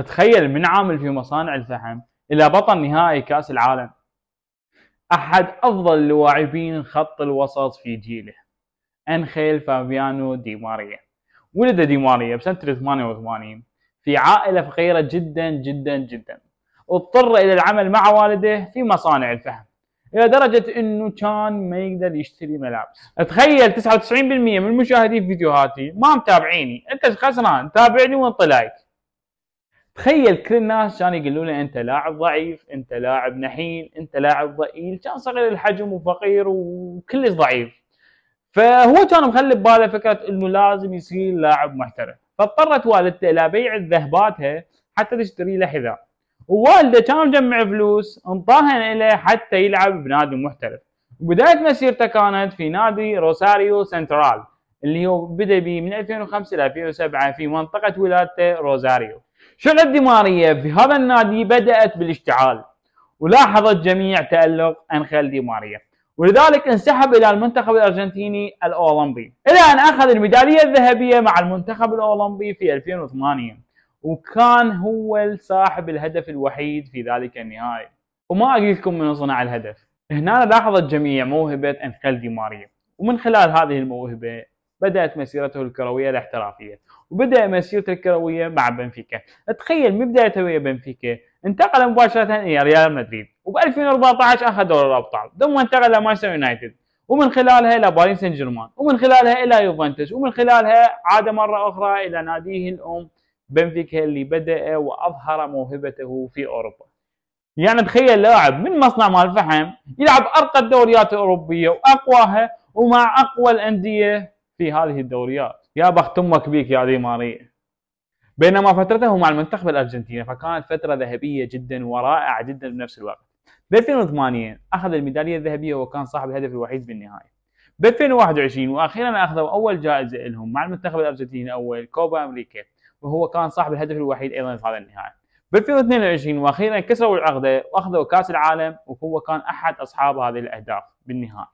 تخيل من عامل في مصانع الفحم إلى بطل نهائي كأس العالم، أحد أفضل اللاعبين خط الوسط في جيله، أنخيل فابيانو دي ماريا. ولد دي ماريا بسنة 88 في عائلة فقيرة جدا جدا جدا. اضطر إلى العمل مع والده في مصانع الفحم إلى درجة إنه كان ما يقدر يشتري ملابس. تخيل 99% من مشاهدي فيديوهاتي ما متابعيني، أنت خسران، تابعني وانطي لايك. تخيل كل الناس كانوا يقولوا له انت لاعب ضعيف، انت لاعب نحيل، انت لاعب ضئيل، كان صغير الحجم وفقير وكلش ضعيف. فهو كان مخلي بباله فكره انه لازم يصير لاعب محترف، فاضطرت والدته الى بيع ذهباتها حتى تشتري له حذاء. ووالده كان مجمع فلوس انطاها له حتى يلعب بنادي محترف. وبدايه مسيرته كانت في نادي روساريو سنترال اللي هو بدا به من 2005 الى 2007 في منطقه ولادته روزاريو. شعلة دي ماريا في هذا النادي بدأت بالاشتعال، ولاحظ الجميع تألق أنخيل دي ماريا، ولذلك انسحب إلى المنتخب الأرجنتيني الأولمبي إلى أن أخذ الميدالية الذهبية مع المنتخب الأولمبي في 2008، وكان هو صاحب الهدف الوحيد في ذلك النهائي. وما أقول لكم من صنع الهدف. هنا لاحظ الجميع موهبة أنخيل دي ماريا، ومن خلال هذه الموهبة بدأت مسيرته الكروية الاحترافية، وبدأ مسيرته الكروية مع بنفيكا. تخيل من بدايته ويا بنفيكا انتقل مباشرة إلى ريال مدريد، وب 2014 أخذ دوري الأبطال، ثم انتقل إلى مانشستر يونايتد، ومن خلالها إلى باريس سان جيرمان، ومن خلالها إلى يوفنتوس، ومن خلالها عاد مرة أخرى إلى ناديه الأم بنفيكا اللي بدأ وأظهر موهبته في أوروبا. يعني تخيل لاعب من مصنع مال فحم يلعب أرقى الدوريات الأوروبية وأقواها ومع أقوى الأندية في هذه الدوريات. يا بخت امك بيك يا دي ماريا. بينما فترته مع المنتخب الارجنتيني فكانت فتره ذهبيه جدا ورائعه جدا بنفس الوقت. ب 2008 اخذ الميداليه الذهبيه وكان صاحب الهدف الوحيد بالنهايه. ب 2021 واخيرا اخذوا اول جائزه لهم مع المنتخب الارجنتيني اول كوبا امريكا، وهو كان صاحب الهدف الوحيد ايضا في هذا النهائي. ب 2022 واخيرا كسروا العقده واخذوا كاس العالم، وهو كان احد اصحاب هذه الاهداف بالنهائي.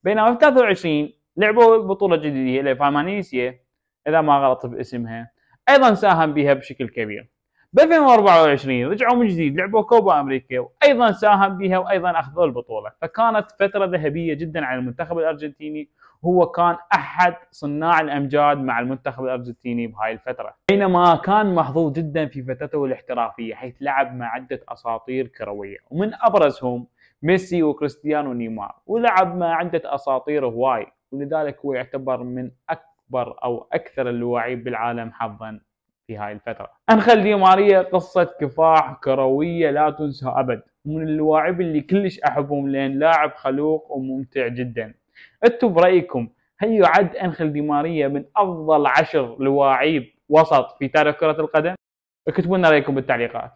بينما في 23 لعبوا بطولة جديدة لفامانيسيا إذا ما غلط باسمها، أيضا ساهم بها بشكل كبير. ب 2024 رجعوا من جديد لعبوا كوبا أمريكا وأيضا ساهم بها وأيضا أخذوا البطولة، فكانت فترة ذهبية جدا على المنتخب الأرجنتيني، وهو كان أحد صناع الأمجاد مع المنتخب الأرجنتيني بهاي الفترة. بينما كان محظوظ جدا في فترته الاحترافية حيث لعب مع عدة أساطير كروية، ومن أبرزهم ميسي وكريستيانو ونيمار، ولعب مع عدة أساطير هواي، ولذلك هو يعتبر من أكبر أو أكثر اللاعبين بالعالم حظا في هاي الفترة. أنخيل دي ماريا قصة كفاح كروية لا تنسى أبد، من اللاعب اللي كلش أحبهم لأن لاعب خلوق وممتع جدا. أنتم برأيكم هل يعد أنخيل دي ماريا من أفضل 10 لاعبين وسط في تاريخ كرة القدم؟ اكتبوا لنا رأيكم بالتعليقات.